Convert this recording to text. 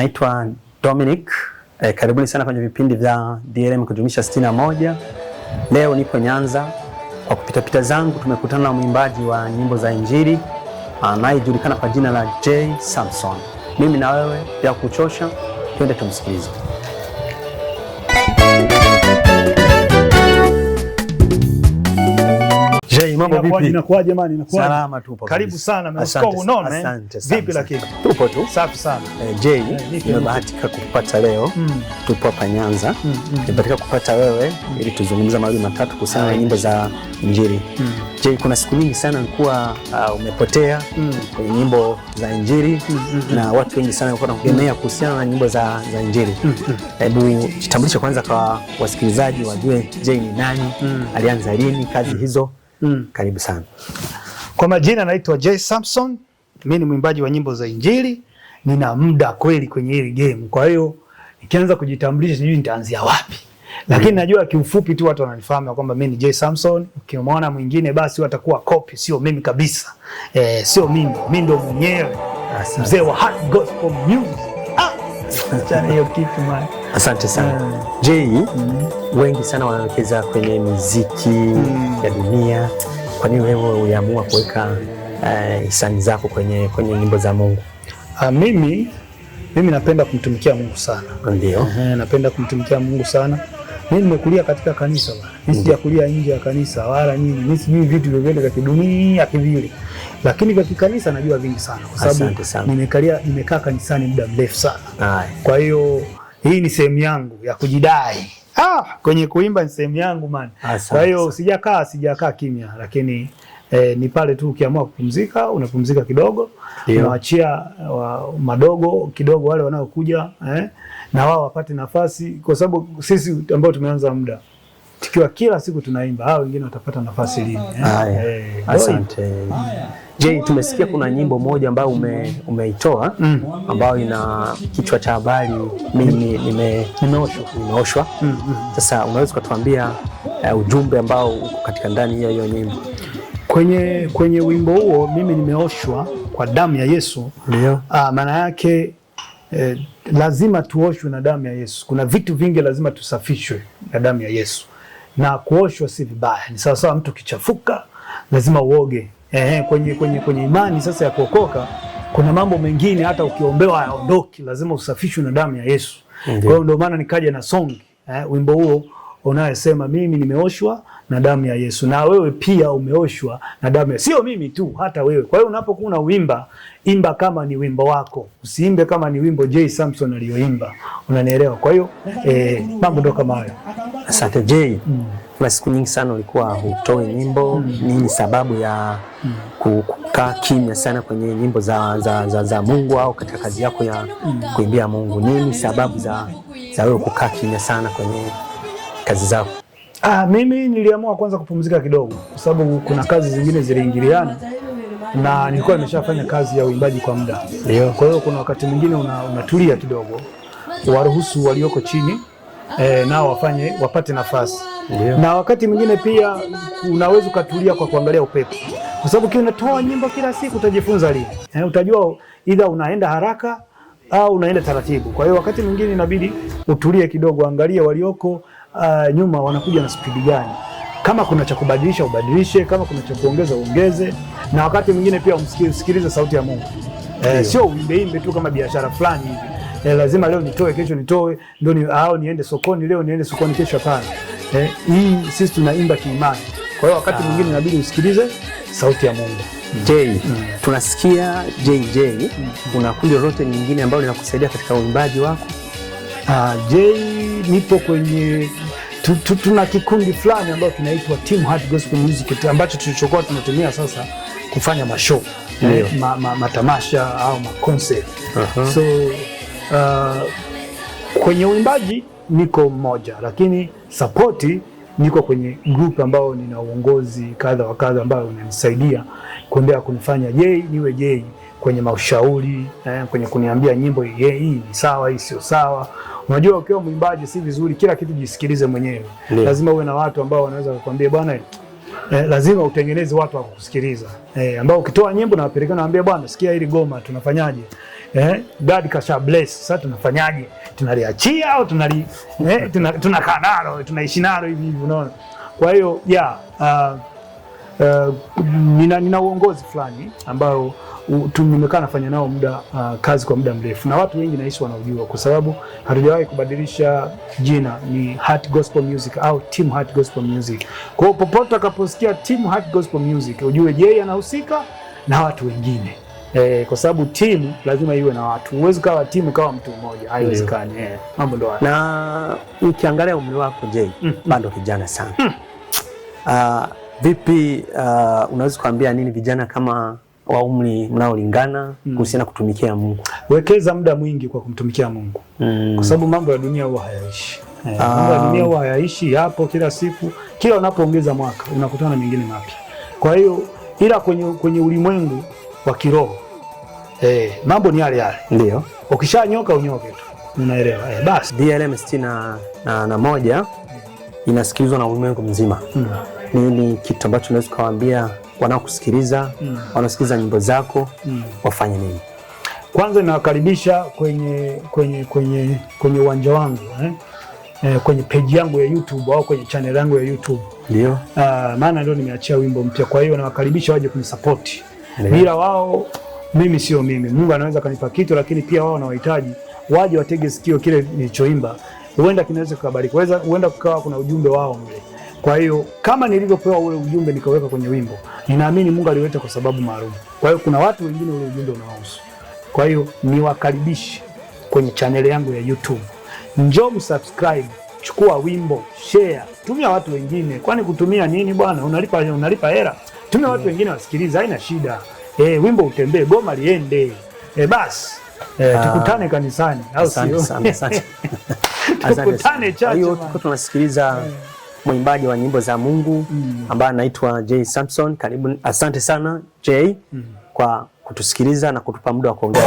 Naitwa Dominic. Karibuni sana kwenye vipindi vya DLM kujumlisha 61. Leo nipo Nyanza. Kwa kupita zangu tumekutana na mwimbaji wa nyimbo za Injili anayejulikana kwa jina la Jay Samson. Mimi na wewe bila kuchosha, twende tumsikilize. Jay, mambo vipi? Inakuaje jamani? Inakuaje? Salama tupo. Karibu sana na unaona vipi lakini? Tupo tu. Safi sana. Jay, nimebahatika kupata leo. Tupo hapa Nyanza. Nimebahatika kupata wewe ili tuzungumze mawili matatu kuhusiana na nyimbo za Injili. Jay, kuna siku nyingi sana ulikuwa umepotea kwenye nyimbo za Injili na watu wengi sana walikuwa wanakugemea kuhusiana na nyimbo za Injili. Hebu jitambulishe kwanza kwa wasikilizaji wajue Jay ni nani, alianza lini kazi hizo. Karibu sana. Kwa majina naitwa Jay Samson. Mimi ni mwimbaji wa nyimbo za Injili. Nina muda kweli kwenye hili game. Kwa hiyo nikianza kujitambulisha sijui nitaanzia wapi. Lakini najua kiufupi tu watu wananifahamu kwamba mimi ni Jay Samson. Ukimwona mwingine basi watakuwa copy, sio mimi kabisa. Sio mimi. Mimi ndo mwenyewe. Mzee wa hard gospel music. Chana hiyo kitu man. Asante sana. Jay, wengi sana wanawekeza kwenye muziki ya dunia. Kwa nini wewe uliamua kuweka hisani zako kwenye nyimbo za Mungu? Mimi napenda kumtumikia Mungu sana. Ndio. Napenda kumtumikia Mungu sana. Mimi nimekulia katika kanisa bwana. Mimi sijakulia nje ya kanisa wala nini. Mimi sijui vitu vyote vya kidunia kivile. Lakini vya kikanisa najua vingi sana kwa sababu nimekaa kanisani muda mrefu sana. Kwa hiyo hii ni sehemu yangu ya kujidai. Kwenye kuimba ni sehemu yangu man. Kwa hiyo sijakaa kimya, lakini ni pale tu ukiamua kupumzika, unapumzika kidogo, unaachia madogo kidogo wale wanaokuja na wao wapate nafasi, kwa sababu sisi ambao tumeanza muda tukiwa kila siku tunaimba, hao wengine watapata nafasi lini? Asante. Jay, tumesikia kuna nyimbo moja ambayo umeitoa ambayo ina kichwa cha habari mimi nimeoshwa. Sasa unaweza kutuambia ujumbe ambao uko katika ndani ya hiyo nyimbo? Kwenye wimbo huo mimi nimeoshwa kwa damu ya Yesu. Ndio. Maana yake lazima tuoshwe na damu ya Yesu. Kuna vitu vingi lazima tusafishwe na damu ya Yesu. Na kuoshwa si vibaya. Ni sawa sawa mtu kichafuka lazima uoge. Kwenye imani sasa ya kuokoka kuna mambo mengine hata ukiombewa hayaondoki, lazima usafishwe na damu ya Yesu. Kwa hiyo ndio maana nikaja na song wimbo huo unayesema mimi nimeoshwa na damu ya Yesu, na wewe pia umeoshwa na damu ya Yesu. Sio mimi tu, hata wewe. Kwa hiyo unapokuwa unaimba, imba kama ni wimbo wako, usiimbe kama ni wimbo Jay Samson aliyoimba. Unanielewa? Kwa hiyo mambo ndio kama hayo. Asante Jay. Kuna siku nyingi sana ulikuwa hutoi nyimbo. Nini sababu ya kukaa kimya sana kwenye nyimbo za Mungu au katika kazi yako ya kuimbia Mungu? Nini sababu za wewe kukaa kimya sana kwenye kazi zako? Mimi niliamua kwanza kupumzika kidogo kwa sababu kuna kazi zingine ziliingiliana na nilikuwa nimeshafanya kazi ya uimbaji kwa muda. Kwa hiyo kuna wakati mwingine unatulia kidogo, waruhusu walioko chini nao wapate nafasi. Na wakati mwingine pia unaweza ukatulia kwa kuangalia upepo. Kwa sababu ukiwa unatoa nyimbo kila siku utajifunza lini. Utajua either unaenda haraka au unaenda taratibu. Kwa hiyo wakati mwingine inabidi utulie kidogo, angalia walioko nyuma wanakuja na speed gani. Kama kuna cha kubadilisha ubadilishe, kama kuna cha kuongeza uongeze, na wakati mwingine pia usikilize sauti ya Mungu. Sio uimbe tu kama biashara fulani hivi. Lazima leo nitoe, kesho nitoe, ndio niende sokoni leo, niende sokoni kesho hapana. Hii sisi tunaimba kiimani. Kwa hiyo wakati mwingine inabidi usikilize sauti ya Mungu. Jay, tunasikia Jay, una kundi lolote nyingine ambalo linakusaidia katika uimbaji wako? Jay, nipo kwenye tuna kikundi fulani ambacho kinaitwa Team Heart Gospel Music ambacho tulichokuwa tunatumia sasa kufanya mashow, matamasha au concert. So kwenye uimbaji niko mmoja, lakini support niko kwenye group ambao nina uongozi kadha wa kadha ambao unanisaidia kuendelea kunifanya niwe Jay kwenye mashauri, kwenye kuniambia nyimbo hii ni sawa, hii sio sawa. Unajua ukiwa mwimbaji si vizuri kila kitu jisikilize mwenyewe. Lazima uwe na watu ambao wanaweza kukwambia bwana, lazima utengeneze watu wa kukusikiliza. Ambao ukitoa nyimbo na wapelekana naambia bwana, sikia hili goma tunafanyaje? God kasha bless. Sasa tunafanyaje? Tunaliachia au tunakaa nalo, tunaishi nalo hivi unaona? Kwa hiyo nina uongozi fulani ambao tumekaa nafanya nao kazi kwa muda mrefu, na watu wengi naishi wanaujua, kwa sababu hatujawahi kubadilisha jina. Ni Heart Gospel Music au Team Heart Gospel Music. Kwa hiyo popote utakaposikia Team Heart Gospel Music ujue Jay anahusika na watu wengine. Kwa sababu timu lazima iwe na watu. Huwezi kawa timu kawa mtu mmoja, haiwezekani. Mambo ndo haya. Na ukiangalia umri wako Jay, bado kijana sana. Vipi unaweza kuambia nini vijana kama wa umri mnaolingana kuhusiana kutumikia Mungu? Wekeza muda mwingi kwa kumtumikia Mungu. Kwa sababu mambo ya dunia huwa hayaishi. Mambo ya dunia huwa hayaishi, yapo kila siku. Kila unapoongeza mwaka unakutana na mengine mapya. Kwa hiyo ila kwenye ulimwengu wa kiroho mambo ni yale yale. Ndio. Ukishanyoka unyoke tu. Unaelewa? Basi DLM 61 inasikilizwa na ulimwengu mzima. Nini kitu ambacho unaweza kuwaambia wanaokusikiliza, wanasikiliza nyimbo zako, wafanye nini? Kwanza nawakaribisha kwenye uwanja wangu, kwenye page yangu ya YouTube au kwenye channel yangu ya YouTube. Ndio. Maana ndio nimeachia wimbo mpya, kwa hiyo nawakaribisha waje kunisupport. Bila wao mimi sio mimi. Mungu anaweza kanipa kitu, lakini pia wao wanahitaji waje watege sikio kile nilichoimba. Huenda kinaweza kubariki. Huenda kukawa kuna ujumbe wao mle. Kwa hiyo kama nilivyopewa ule ujumbe nikaweka kwenye wimbo, ninaamini Mungu aliweka kwa sababu maalum. Kwa hiyo kuna watu wengine ule ujumbe unawahusu. Kwa hiyo niwakaribishe kwenye channel yangu ya YouTube. Njoo msubscribe, chukua wimbo, share, tumia watu wengine. Kwani kutumia nini bwana? Unalipa hela. Tumia watu wengine wasikilize, haina shida. Wimbo utembee, goma liende. Basi tukutane kanisani au sio? Asante. Tukutane chache. Hiyo tuko tunasikiliza mwimbaji wa nyimbo za Mungu ambaye anaitwa Jay Samson. Karibu, asante sana Jay kwa kutusikiliza na kutupa muda wa kuongea.